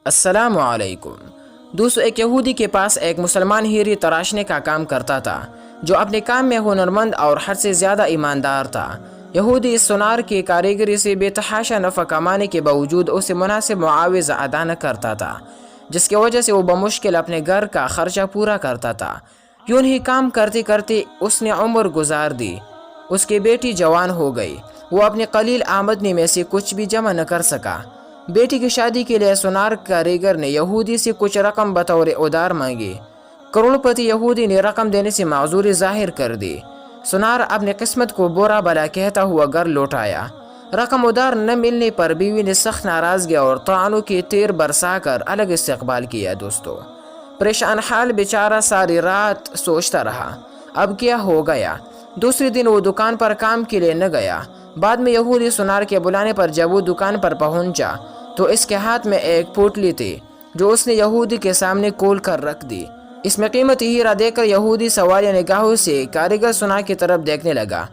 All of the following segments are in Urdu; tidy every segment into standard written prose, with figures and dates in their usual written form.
السلام علیکم دوستو، ایک یہودی کے پاس ایک مسلمان ہیرے تراشنے کا کام کرتا تھا جو اپنے کام میں ہنرمند اور حد سے زیادہ ایماندار تھا۔ یہودی اس سونار کی کاریگری سے بے تحاشا نفع کمانے کے باوجود اسے مناسب معاوضہ ادا نہ کرتا تھا، جس کی وجہ سے وہ بمشکل اپنے گھر کا خرچہ پورا کرتا تھا۔ یوں ہی کام کرتے کرتے اس نے عمر گزار دی۔ اس کی بیٹی جوان ہو گئی۔ وہ اپنی قلیل آمدنی میں سے کچھ بھی جمع نہ کر سکا۔ بیٹی کی شادی کے لیے سونار کاریگر نے یہودی سے کچھ رقم بطور ادار مانگی۔ کروڑ پتی یہودی نے رقم دینے سے معذوری ظاہر کر دی۔ سونار اپنی قسمت کو برا بلا کہتا ہوا گھر لوٹ آیا۔ رقم ادار نہ ملنے پر بیوی نے سخت ناراضگی اور طعنوں کے تیر برسا کر الگ استقبال کیا۔ دوستو، پریشان حال بیچارہ ساری رات سوچتا رہا اب کیا ہو گیا۔ دوسرے دن وہ دکان پر کام کے لیے نہ گیا۔ بعد میں یہودی سونار کے بلانے پر جب وہ دکان پر پہنچا تو اس کے ہاتھ میں ایک پوٹلی تھی جو اس نے یہودی کے سامنے کھول کر رکھ دی۔ اس میں قیمتی ہیرا دیکھ کر یہودی سوالیہ نگاہوں سے کاریگر سونار کی طرف دیکھنے لگا۔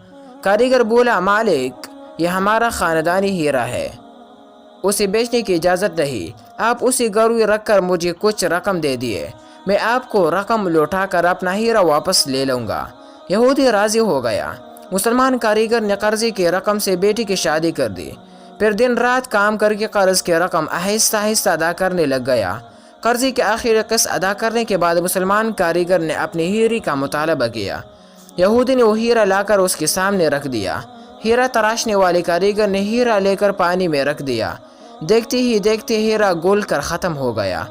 کاریگر بولا، مالک، یہ ہمارا خاندانی ہیرا ہے، اسے بیچنے کی اجازت نہیں۔ آپ اسے گروی رکھ کر مجھے کچھ رقم دے دیے، میں آپ کو رقم لوٹا کر اپنا ہیرا واپس لے لوں گا۔ یہودی راضی ہو گیا۔ مسلمان کاریگر نے قرضے کی رقم سے بیٹی کی شادی کر دی، پھر دن رات کام کر کے قرض کی رقم آہستہ آہستہ ادا کرنے لگ گیا۔ قرضے کی آخری قسط ادا کرنے کے بعد مسلمان کاریگر نے اپنی ہیرے کا مطالبہ کیا۔ یہودی نے وہ ہیرا لا کر اس کے سامنے رکھ دیا۔ ہیرا تراشنے والے کاریگر نے ہیرا لے کر پانی میں رکھ دیا۔ دیکھتے ہی دیکھتے ہیرا گل کر ختم ہو گیا۔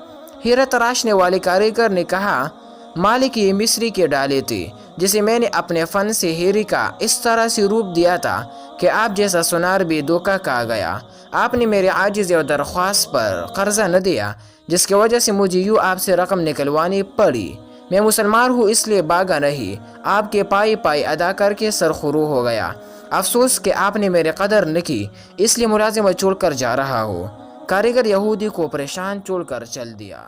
ہیرا تراشنے والے کاریگر نے کہا، مالک، یہ مصری کی ڈالی تھی جسے میں نے اپنے فن سے ہیرے کا اس طرح سے روپ دیا تھا کہ آپ جیسا سونار بھی دھوکہ کھا گیا۔ آپ نے میرے عاجزی اور درخواست پر قرضہ نہ دیا، جس کی وجہ سے مجھے یوں آپ سے رقم نکلوانی پڑی۔ میں مسلمان ہوں اس لیے بھاگا نہیں، آپ کے پائی پائی ادا کر کے سرخرو ہو گیا۔ افسوس کہ آپ نے میری قدر نہ کی، اس لیے ملازمت چھوڑ کر جا رہا ہوں۔ کاریگر یہودی کو پریشان چھوڑ کر چل دیا۔